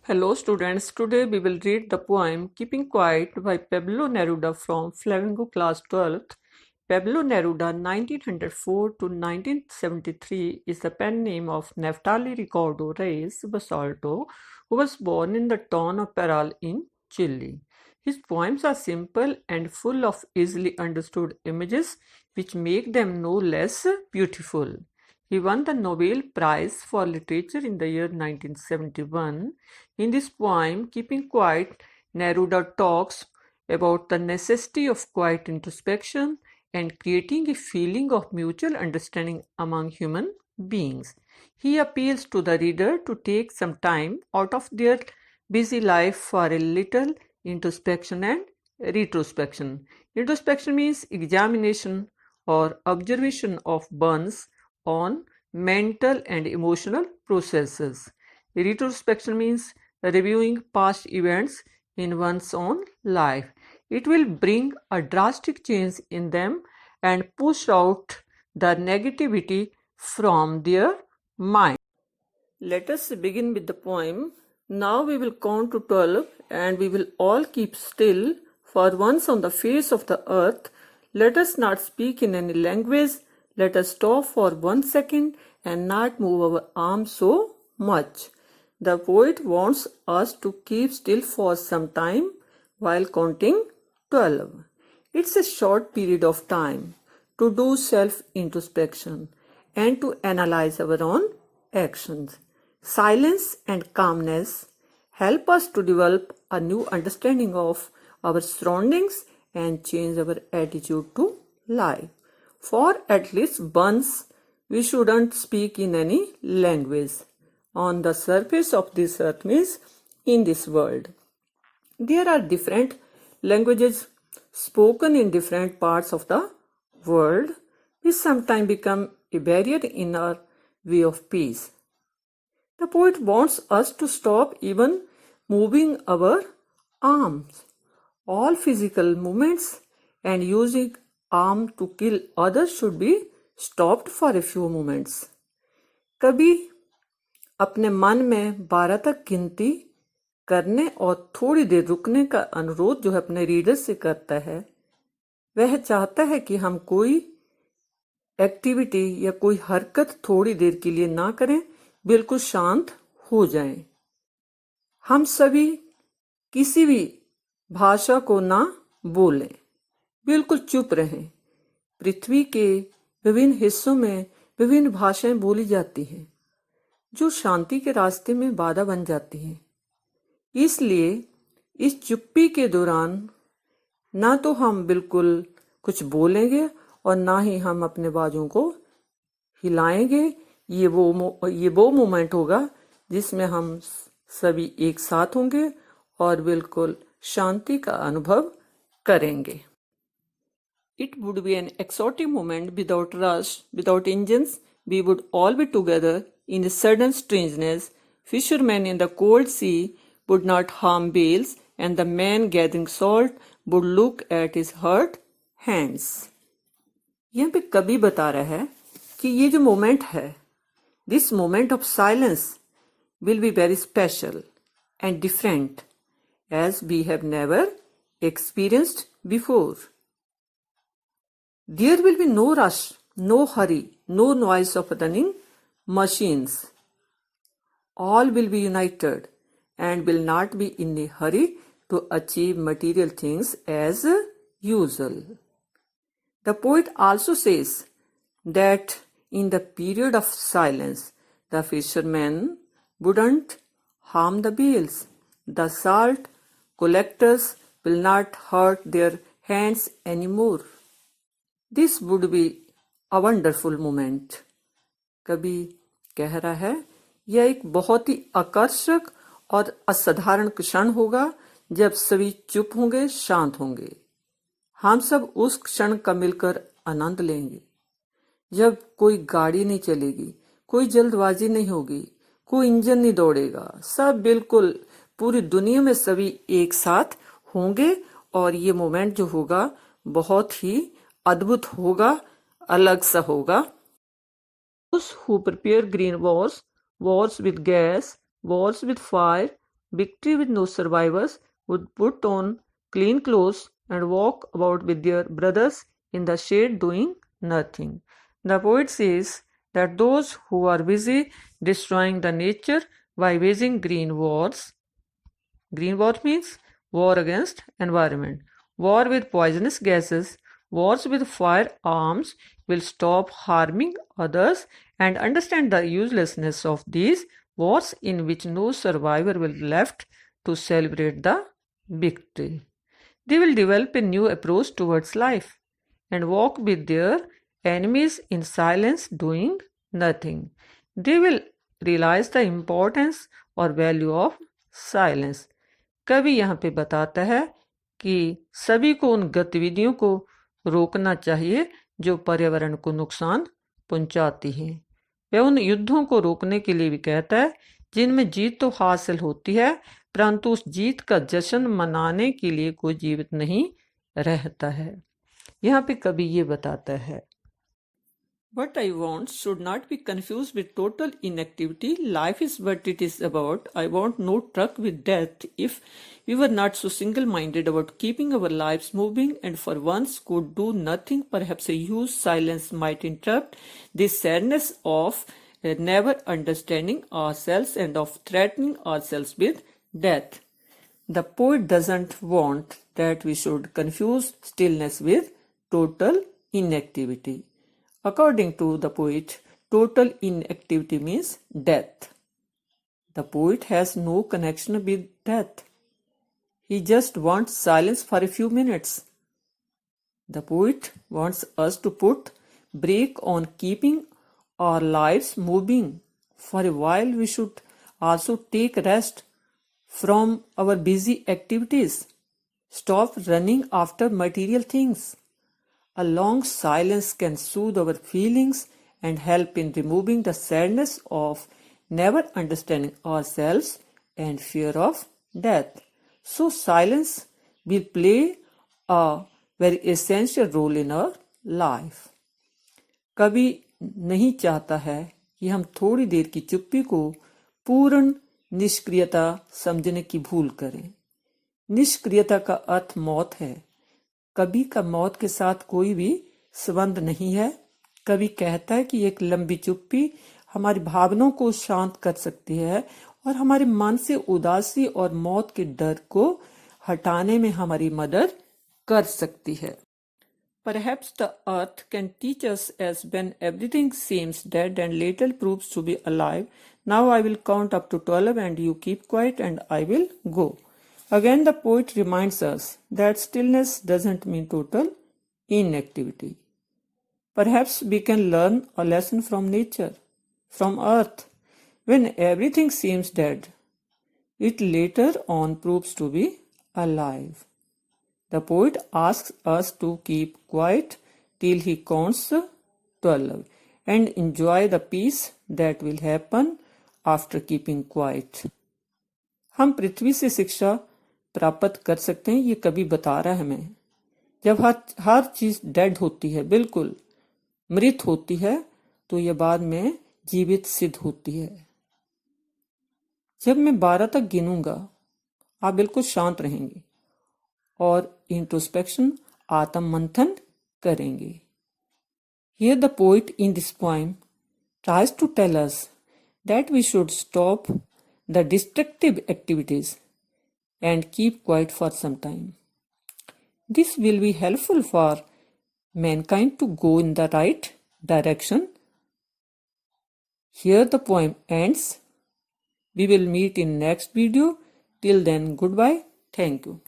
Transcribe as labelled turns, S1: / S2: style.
S1: Hello students, today we will read the poem Keeping Quiet by Pablo Neruda from Flamengo class 12th. Pablo Neruda 1904 to 1973 is the pen name of Neftali Ricardo Reis Basalto, who was born in the town of Peral in Chile. His poems are simple and full of easily understood images which make them no less beautiful. He won the Nobel Prize for Literature in the year 1971. In this poem, Keeping Quiet, Neruda talks about the necessity of quiet introspection and creating a feeling of mutual understanding among human beings. He appeals to the reader to take some time out of their busy life for a little introspection and retrospection. Introspection means examination or observation of one's on mental and emotional processes. Retrospection means reviewing past events in one's own life. It will bring a drastic change in them and push out the negativity from their mind. Let us begin with the poem. Now we will count to 12 and we will all keep still for once on the face of the earth. Let us not speak in any language. Let us stop for 1 second and not move our arms so much. The poet wants us to keep still for some time while counting 12. It's a short period of time to do self-introspection and to analyze our own actions. Silence and calmness help us to develop a new understanding of our surroundings and change our attitude to life. For at least once, we shouldn't speak in any language on the surface of this earth, means in this world. There are different languages spoken in different parts of the world, which sometimes become a barrier in our way of peace. The poet wants us to stop even moving our arms. All physical movements and using arm to kill others should be stopped for a few moments. कभी अपने मन में 12 तक गिनती करने और थोड़ी देर रुकने का अनुरोध जो है अपने रीडर से करता है, वह चाहता है कि हम कोई एक्टिविटी या कोई हरकत थोड़ी देर के लिए ना करें, बिल्कुल शांत हो जाएं। हम सभी किसी भी भाषा को ना बोलें, बिल्कुल चुप रहें। पृथ्वी के विभिन्न हिस्सों में विभिन्न भाषाएं बोली जाती हैं जो शांति के रास्ते में बाधा बन जाती हैं। इसलिए इस चुप्पी के दौरान ना तो हम बिल्कुल कुछ बोलेंगे और ना ही हम अपने बाजों को हिलाएंगे। ये वो मोमेंट होगा जिसमें हम सभी एक साथ होंगे और बिल्कुल शांति का अनुभव करेंगे। It would be an exotic moment without rush, without engines. We would all be together in a sudden strangeness. Fishermen in the cold sea would not harm bales, and the man gathering salt would look at his hurt hands. यहाँ पे कवि बता रहा है कि ये जो moment है, this moment of silence will be very special and different as we have never experienced before. There will be no rush, no hurry, no noise of running machines. All will be united and will not be in a hurry to achieve material things as usual. The poet also says that in the period of silence, the fishermen wouldn't harm the bales. The salt collectors will not hurt their hands anymore. This would be a wonderful moment. कवि कह रहा है यह एक बहुत ही आकर्षक और असाधारण क्षण होगा जब सभी चुप होंगे, शांत होंगे। हम सब उस क्षण का मिलकर आनंद लेंगे जब कोई गाड़ी नहीं चलेगी, कोई जल्दबाजी नहीं होगी, कोई इंजन नहीं दौड़ेगा। सब बिल्कुल पूरी दुनिया में सभी एक साथ होंगे और ये मोमेंट जो होगा बहुत ही अद्भुत होगा, अलग सा होगा। Those who prepare green wars with gas, wars with fire, victory with no survivors would put on clean clothes and walk about with their brothers in the shade doing nothing. The poet says that those who are busy destroying the nature by waging green war means war against environment, war with poisonous gases, wars with firearms will stop harming others and understand the uselessness of these wars in which no survivor will be left to celebrate the victory. They will develop a new approach towards life and walk with their enemies in silence, doing nothing. They will realize the importance or value of silence. कवि यहाँ पे बताता है कि सभी को उन गतिविधियों को रोकना चाहिए जो पर्यावरण को नुकसान पहुंचाती हैं। वह उन युद्धों को रोकने के लिए भी कहता है जिनमें जीत तो हासिल होती है परंतु उस जीत का जश्न मनाने के लिए कोई जीवित नहीं रहता है। यहाँ पे कवि ये बताता है, What I want should not be confused with total inactivity. Life is what it is about. I want no truck with death. If we were not so single-minded about keeping our lives moving and for once could do nothing, perhaps a huge silence might interrupt this sadness of never understanding ourselves and of threatening ourselves with death. The poet doesn't want that we should confuse stillness with total inactivity. According to the poet, total inactivity means death. The poet has no connection with death. He just wants silence for a few minutes. The poet wants us to put brake on keeping our lives moving. For a while, we should also take rest from our busy activities. Stop running after material things. A long silence can soothe our feelings and help in removing the sadness of never understanding ourselves and fear of death. So silence will play a very essential role in our life. कवि नहीं चाहता है कि हम थोड़ी देर की चुप्पी को पूर्ण निष्क्रियता समझने की भूल करें। निष्क्रियता का अर्थ मौत है। कवि का मौत के साथ कोई भी संबंध नहीं है। कवि कहता है कि एक लंबी चुप्पी हमारी भावनाओं को शांत कर सकती है और हमारे मन से उदासी और मौत के डर को हटाने में हमारी मदद कर सकती है। Perhaps the earth can teach us as when everything seems dead and later proves to be alive. Now I will count up to 12 and you keep quiet and I will go. Again, the poet reminds us that stillness doesn't mean total inactivity. Perhaps we can learn a lesson from nature, from earth. When everything seems dead, it later on proves to be alive. The poet asks us to keep quiet till he counts 12 and enjoy the peace that will happen after keeping quiet. हम पृथ्वी से शिक्षा प्राप्त कर सकते हैं, ये कभी बता रहा है हमें। जब हर चीज डेड होती है, बिल्कुल मृत होती है, तो ये बाद में जीवित सिद्ध होती है। जब मैं 12 तक गिनूंगा, आप बिल्कुल शांत रहेंगे और इंट्रोस्पेक्शन आत्म मंथन करेंगे। Here the poet in this poem tries to tell us that we should stop the destructive activities and keep quiet for some time. This will be helpful for mankind to go in the right direction. Here the poem ends. We will meet in next video. Till then, goodbye. Thank you.